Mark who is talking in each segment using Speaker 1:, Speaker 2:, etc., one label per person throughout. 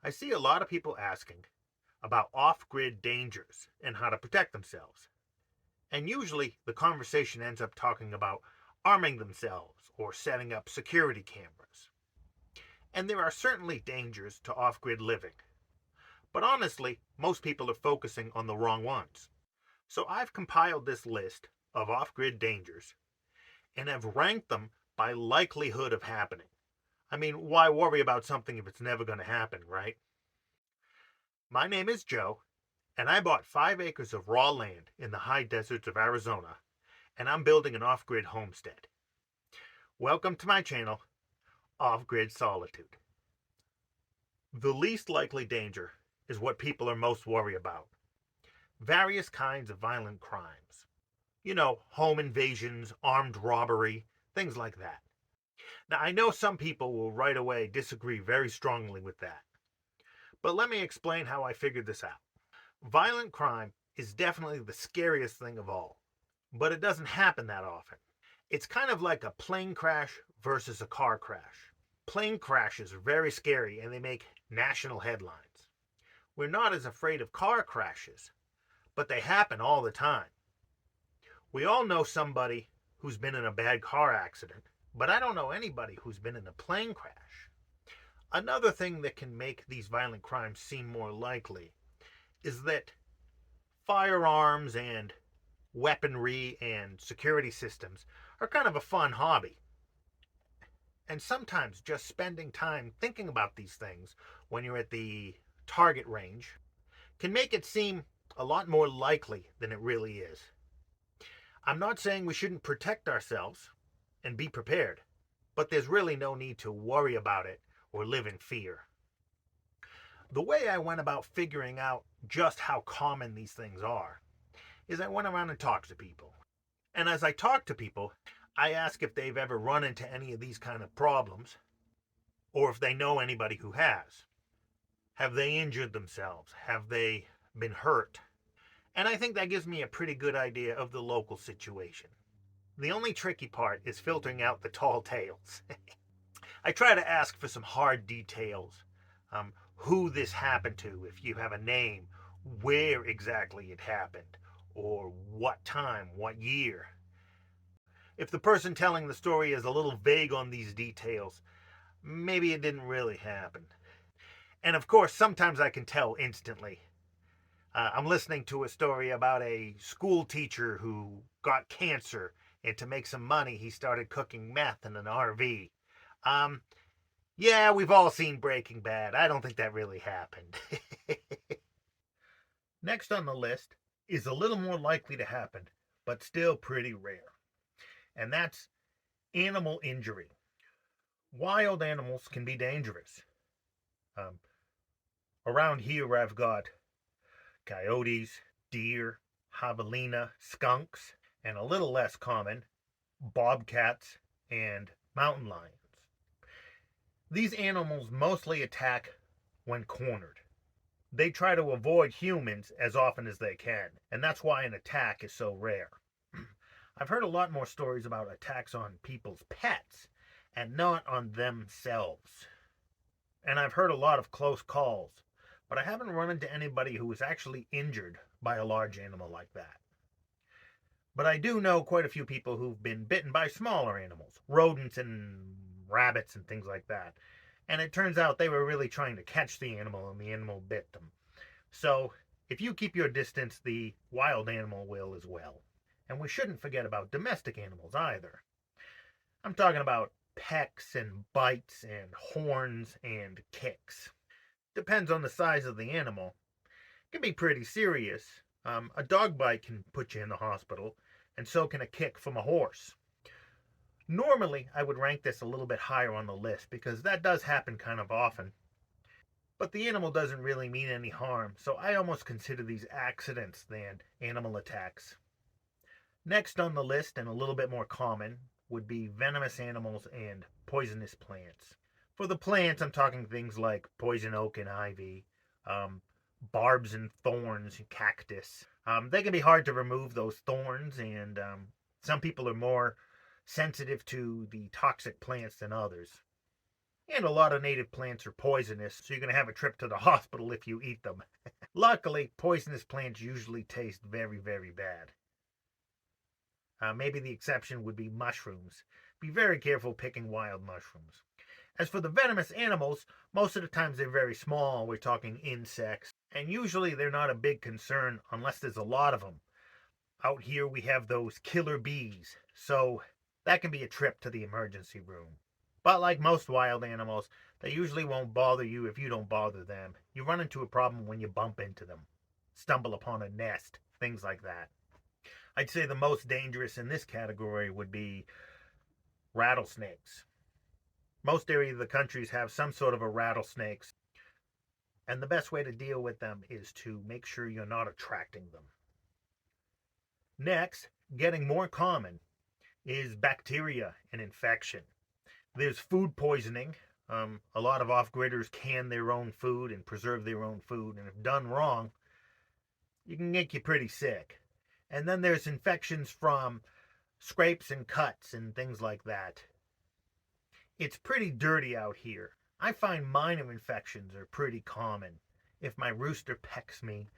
Speaker 1: I see a lot of people asking about off grid dangers and how to protect themselves. And usually the conversation ends up talking about arming themselves or setting up security cameras. And there are certainly dangers to off grid living. But honestly, most people are focusing on the wrong ones. So I've compiled this list of off grid dangers and have ranked them by likelihood of happening. I mean, why worry about something if it's never going to happen, right? My name is Joe, and I bought 5 acres of raw land in the high deserts of Arizona, and I'm building an off grid homestead. Welcome to my channel, Off Grid Solitude. The least likely danger is what people are most worried about: various kinds of violent crimes. Home invasions, armed robbery, things like that. Now, I know some people will right away disagree very strongly with that, but let me explain how I figured this out. Violent crime is definitely the scariest thing of all, but it doesn't happen that often. It's kind of like a plane crash versus a car crash. Plane crashes are very scary and they make national headlines. We're not as afraid of car crashes, but they happen all the time. We all know somebody who's been in a bad car accident, but I don't know anybody who's been in a plane crash. Another thing that can make these violent crimes seem more likely is that firearms and weaponry and security systems are kind of a fun hobby. And sometimes just spending time thinking about these things when you're at the target range can make it seem a lot more likely than it really is. I'm not saying we shouldn't protect ourselves and be prepared, but there's really no need to worry about it or live in fear. The way I went about figuring out just how common these things are is I went around and talked to people. And as I talk to people, I ask if they've ever run into any of these kind of problems or if they know anybody who has. Have they injured themselves? Have they been hurt? And I think that gives me a pretty good idea of the local situation. The only tricky part is filtering out the tall tales. I try to ask for some hard details. Who this happened to, if you have a name, where exactly it happened, or what time, what year. If the person telling the story is a little vague on these details, maybe it didn't really happen. And of course, sometimes I can tell instantly. I'm listening to a story about a school teacher who got cancer, and to make some money, he started cooking meth in an RV. Um, yeah, we've all seen Breaking Bad. I don't think that really happened. Next on the list is a little more likely to happen, but still pretty rare. And that's animal injury. Wild animals can be dangerous. Um, Around here, I've got coyotes, deer, javelina, skunks, and a little less common, bobcats and mountain lions. These animals mostly attack when cornered. They try to avoid humans as often as they can, and that's why an attack is so rare. I've heard a lot more stories about attacks on people's pets and not on themselves. And I've heard a lot of close calls, but I haven't run into anybody who was actually injured by a large animal like that. But I do know quite a few people who've been bitten by smaller animals, rodents and rabbits and things like that. And it turns out they were really trying to catch the animal and the animal bit them. So if you keep your distance, the wild animal will as well. And we shouldn't forget about domestic animals either. I'm talking about pecks and bites and horns and kicks. Depends on the size of the animal. It can be pretty serious. A dog bite can put you in the hospital, and so can a kick from a horse. Normally, I would rank this a little bit higher on the list because that does happen kind of often. But the animal doesn't really mean any harm, so I almost consider these accidents than animal attacks. Next on the list, and a little bit more common, would be venomous animals and poisonous plants. For the plants, I'm talking things like poison oak and ivy, barbs and thorns and cactus. They can be hard to remove, those thorns, and some people are more sensitive to the toxic plants than others. And a lot of native plants are poisonous, so you're going to have a trip to the hospital if you eat them. Luckily, poisonous plants usually taste very, very bad. Maybe the exception would be mushrooms. Be very careful picking wild mushrooms. As for the venomous animals, most of the times they're very small. We're talking insects. And usually they're not a big concern unless there's a lot of them. Out here we have those killer bees. So that can be a trip to the emergency room. But like most wild animals, they usually won't bother you if you don't bother them. You run into a problem when you bump into them, stumble upon a nest, things like that. I'd say the most dangerous in this category would be rattlesnakes. Most areas of the countries have some sort of a rattlesnakes, and the best way to deal with them is to make sure you're not attracting them. Next, getting more common, is bacteria and infection. There's food poisoning. A lot of off-gridders can their own food and preserve their own food, and if done wrong, you can make you pretty sick. And then there's infections from scrapes and cuts and things like that. It's pretty dirty out here. I find minor infections are pretty common. If my rooster pecks me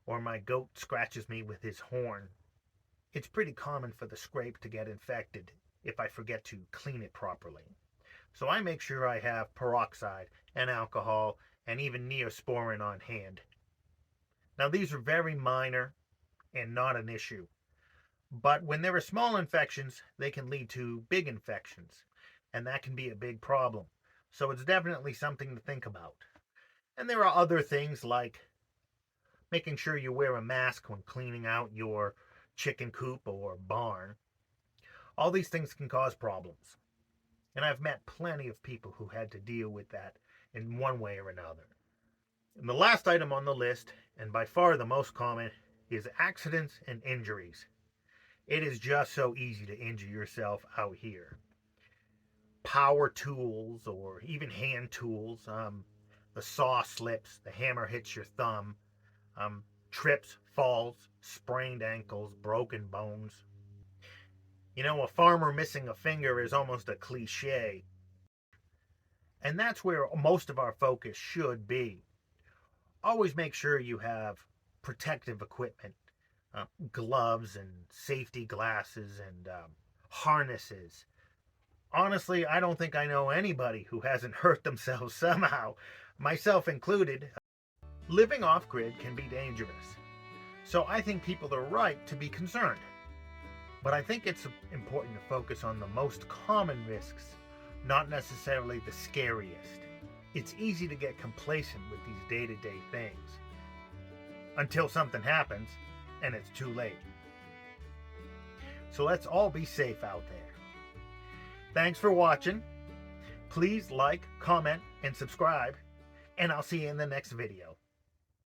Speaker 1: or my goat scratches me with his horn, it's pretty common for the scrape to get infected if I forget to clean it properly. So I make sure I have peroxide and alcohol and even Neosporin on hand. Now these are very minor and not an issue. But when there are small infections, they can lead to big infections, and that can be a big problem. So it's definitely something to think about. And there are other things like making sure you wear a mask when cleaning out your chicken coop or barn. All these things can cause problems. And I've met plenty of people who had to deal with that in one way or another. And the last item on the list, and by far the most common, is accidents and injuries. It is just so easy to injure yourself out here. Power tools or even hand tools, the saw slips, the hammer hits your thumb, trips, falls, sprained ankles, broken bones. You know, a farmer missing a finger is almost a cliche. And that's where most of our focus should be. Always make sure you have protective equipment, gloves and safety glasses and harnesses. Honestly, I don't think I know anybody who hasn't hurt themselves somehow, myself included. Living off-grid can be dangerous. So I think people are right to be concerned. But I think it's important to focus on the most common risks, not necessarily the scariest. It's easy to get complacent with these day-to-day things until something happens and it's too late. So let's all be safe out there. Thanks for watching. Please like, comment, and subscribe, and I'll see you in the next video.